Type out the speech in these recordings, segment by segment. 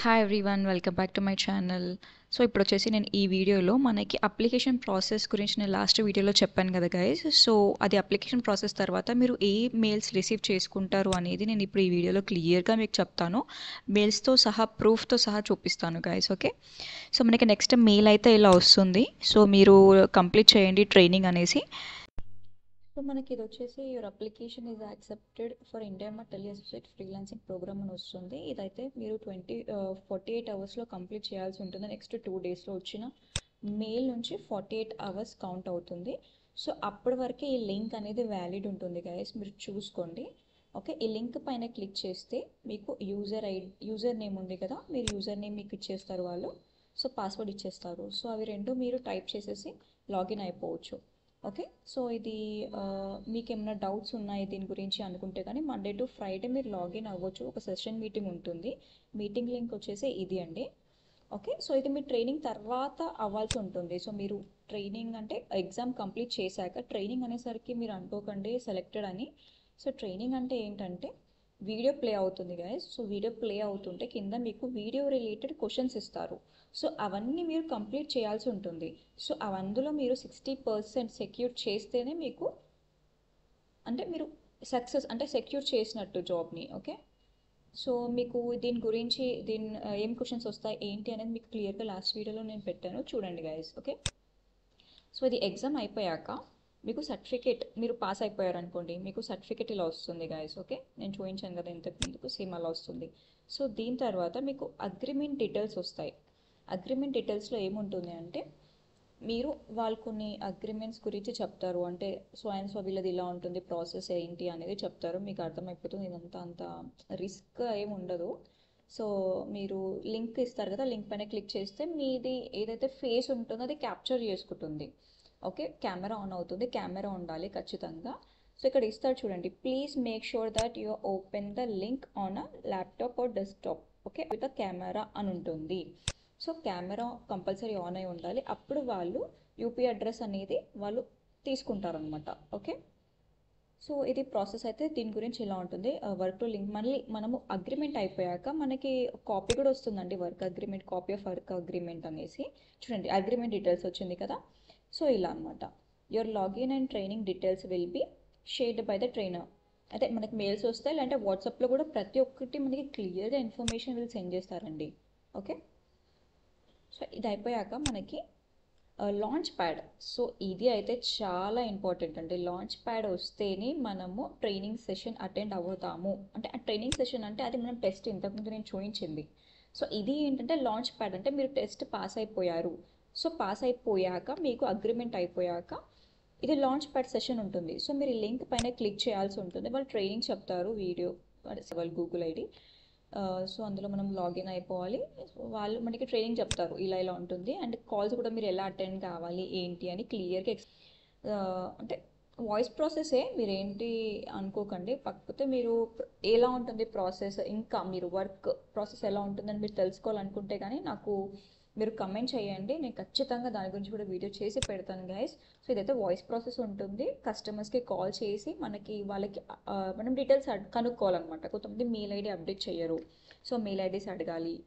Hi everyone, welcome back to my channel. So ఇప్పుడు వచ్చేసి నేను ఈ వీడియోలో మనకి అప్లికేషన్ ప్రాసెస్ గురించి నేను లాస్ట్ వీడియోలో చెప్పాను కదా గైస్. సో అది అప్లికేషన్ ప్రాసెస్ తర్వాత మీరు ఏ మెయిల్స్ రిసీవ్ చేసుకుంటారు అనేది నేను ఇప్పుడు ఈ వీడియోలో క్లియర్గా మీకు చెప్తాను. మెయిల్స్తో సహా ప్రూఫ్తో సహా చూపిస్తాను గైస్. ఓకే, సో మనకి నెక్స్ట్ మెయిల్ అయితే ఇలా వస్తుంది. సో మీరు కంప్లీట్ చేయండి ట్రైనింగ్ అనేసి. సో మనకి ఇది వచ్చేసి your application is accepted for India tele associate freelancing programme అని వస్తుంది. ఇదైతే మీరు 48 అవర్స్లో కంప్లీట్ చేయాల్సి ఉంటుంది. నెక్స్ట్ 2 డేస్లో వచ్చిన మెయిల్ నుంచి 48 అవర్స్ కౌంట్ అవుతుంది. సో అప్పటి వరకే ఈ లింక్ అనేది వ్యాలిడ్ ఉంటుంది గైస్, మీరు చూసుకోండి. ఓకే, ఈ లింక్ పైన క్లిక్ చేస్తే మీకు యూజర్ నేమ్ ఉంది కదా, మీరు యూజర్ నేమ్ మీకు ఇచ్చేస్తారు వాళ్ళు. సో పాస్వర్డ్ ఇచ్చేస్తారు. సో అవి రెండు మీరు టైప్ చేసేసి లాగిన్ అయిపోవచ్చు. ఓకే, సో ఇది మీకు ఏమైనా డౌట్స్ ఉన్నాయి దీని గురించి అనుకుంటే కానీ మండే టు ఫ్రైడే మీరు లాగిన్ అవ్వచ్చు. ఒక సెషన్ మీటింగ్ ఉంటుంది. మీటింగ్ లింక్ వచ్చేసి ఇది అండి. ఓకే, సో ఇది మీ ట్రైనింగ్ తర్వాత అవ్వాల్సి ఉంటుంది. సో మీరు ట్రైనింగ్ అంటే ఎగ్జామ్ కంప్లీట్ చేశాక, ట్రైనింగ్ అనేసరికి మీరు అనుకోకండి సెలెక్టెడ్ అని. సో ట్రైనింగ్ అంటే ఏంటంటే వీడియో ప్లే అవుతుంది గైస్. సో వీడియో ప్లే అవుతుంటే కింద మీకు వీడియో రిలేటెడ్ క్వశ్చన్స్ ఇస్తారు. సో అవన్నీ మీరు కంప్లీట్ చేయాల్సి ఉంటుంది. సో అందులో మీరు 60% సెక్యూర్ చేస్తేనే మీకు అంటే మీరు సక్సెస్ అంటే సెక్యూర్ చేసినట్టు జాబ్ని. ఓకే, సో మీకు దీని గురించి ఏం క్వశ్చన్స్ వస్తాయి ఏంటి అనేది మీకు క్లియర్గా లాస్ట్ వీడియోలో నేను పెట్టాను, చూడండి గైస్. ఓకే, సో ఇది ఎగ్జామ్ అయిపోయాక మీకు సర్టిఫికేట్, మీరు పాస్ అయిపోయారు అనుకోండి, మీకు సర్టిఫికేట్ ఇలా వస్తుంది గైస్. ఓకే, నేను చూపించాను కదా ఇంతకు ముందుకు, సేమ్ అలా వస్తుంది. సో దీని తర్వాత మీకు అగ్రిమెంట్ డీటెయిల్స్ వస్తాయి. అగ్రిమెంట్ డీటెయిల్స్లో ఏముంటుంది అంటే మీరు వాళ్ళు కొన్ని అగ్రిమెంట్స్ గురించి చెప్తారు. అంటే సో అండ్ సో వీళ్ళది ఇలా ఉంటుంది, ప్రాసెస్ ఏంటి అనేది చెప్తారు. మీకు అర్థమైపోతుంది. ఇదంతా అంత రిస్క్ ఏమి ఉండదు. సో మీరు లింక్ ఇస్తారు కదా, లింక్ పైన క్లిక్ చేస్తే మీది ఏదైతే ఫేస్ ఉంటుందో అది క్యాప్చర్ చేసుకుంటుంది. ఓకే, కెమెరా ఆన్ అవుతుంది, కెమెరా ఉండాలి ఖచ్చితంగా. సో ఇక్కడ ఇస్తారు చూడండి, please make sure that you open the link on a laptop or desktop. Okay, with a camera అని ఉంటుంది. సో కెమెరా కంపల్సరీ ఆన్ అయి ఉండాలి. అప్పుడు వాళ్ళు యూపీ అడ్రస్ అనేది వాళ్ళు తీసుకుంటారనమాట. ఓకే, సో ఇది ప్రాసెస్ అయితే దీని గురించి ఇలా ఉంటుంది. వర్క్ టు లింక్ మళ్ళీ మనము అగ్రిమెంట్ అయిపోయాక మనకి కాపీ కూడా వస్తుందండి, work agreement, copy of work agreement అనేసి. చూడండి అగ్రిమెంట్ డీటెయిల్స్ వచ్చింది కదా. సో ఇలా అనమాట, your login and training details will be shared by the trainer. అయితే మనకి మెయిల్స్ వస్తాయి, లేదంటే వాట్సాప్లో కూడా ప్రతి ఒక్కటి మనకి క్లియర్గా ఇన్ఫర్మేషన్ వీళ్ళు సెండ్ చేస్తారండి. ఓకే, సో ఇది అయిపోయాక మనకి లాంచ్ ప్యాడ్. సో ఇది అయితే చాలా ఇంపార్టెంట్ అండి. లాంచ్ ప్యాడ్ వస్తేనే మనము ట్రైనింగ్ సెషన్ అటెండ్ అవుతాము. అంటే ఆ ట్రైనింగ్ సెషన్ అంటే అది మనం టెస్ట్ ఇంతకుముందు నేను చూపించింది. సో ఇది ఏంటంటే లాంచ్ ప్యాడ్ అంటే మీరు టెస్ట్ పాస్ అయిపోయారు. సో పాస్ అయిపోయాక మీకు అగ్రిమెంట్ అయిపోయాక ఇది లాంచ్ ప్యాడ్ సెషన్ ఉంటుంది. సో మీరు ఈ లింక్ పైన క్లిక్ చేయాల్సి ఉంటుంది. వాళ్ళు ట్రైనింగ్ చెప్తారు, వీడియో వాళ్ళ గూగుల్ ఐడి. సో అందులో మనం లాగిన్ అయిపోవాలి. వాళ్ళు మనకి ట్రైనింగ్ చెప్తారు ఇలా ఇలా ఉంటుంది. అండ్ కాల్స్ కూడా మీరు ఎలా అటెండ్ కావాలి ఏంటి అని క్లియర్గా అంటే వాయిస్ ప్రాసెసే, మీరు ఏంటి అనుకోకండి. కాకపోతే మీరు ఎలా ఉంటుంది ప్రాసెస్, ఇంకా మీరు వర్క్ ప్రాసెస్ ఎలా ఉంటుందని మీరు తెలుసుకోవాలనుకుంటే కానీ నాకు మీరు కమెంట్ చేయండి, నేను ఖచ్చితంగా దాని గురించి కూడా వీడియో చేసి పెడతాను గైస్. సో ఇదైతే వాయిస్ ప్రాసెస్ ఉంటుంది. కస్టమర్స్కి కాల్ చేసి వాళ్ళకి మనం డీటెయిల్స్ కనుక్కోవాలన్నమాట. కొంతమంది మెయిల్ ఐడి అప్డేట్ చేయరు, సో మెయిల్ ఐడీస్ అడగాలి.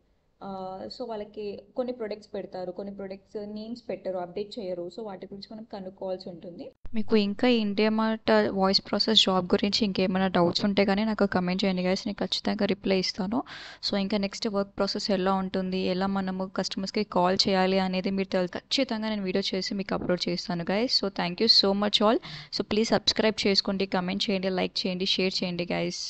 సో వాళ్ళకి కొన్ని ప్రొడక్ట్స్ పెడతారు, కొన్ని ప్రొడక్ట్స్ నేమ్స్ పెట్టరు, అప్డేట్ చేయరు. సో వాటి గురించి మనం కనుక్కోవాల్సి ఉంటుంది. మీకు ఇంకా India mart voice process job గురించి ఇంకేమైనా డౌట్స్ ఉంటే కానీ నాకు కమెంట్ చేయండి గైస్, నేను ఖచ్చితంగా రిప్లై ఇస్తాను. సో ఇంకా నెక్స్ట్ వర్క్ ప్రాసెస్ ఎలా ఉంటుంది, ఎలా మనము కస్టమర్స్కి కాల్ చేయాలి అనేది మీరు ఖచ్చితంగా నేను వీడియో చేసి మీకు అప్లోడ్ చేస్తాను guys. So thank you so much all. So please subscribe చేసుకోండి, కమెంట్ చేయండి, లైక్ చేయండి, షేర్ చేయండి గైస్.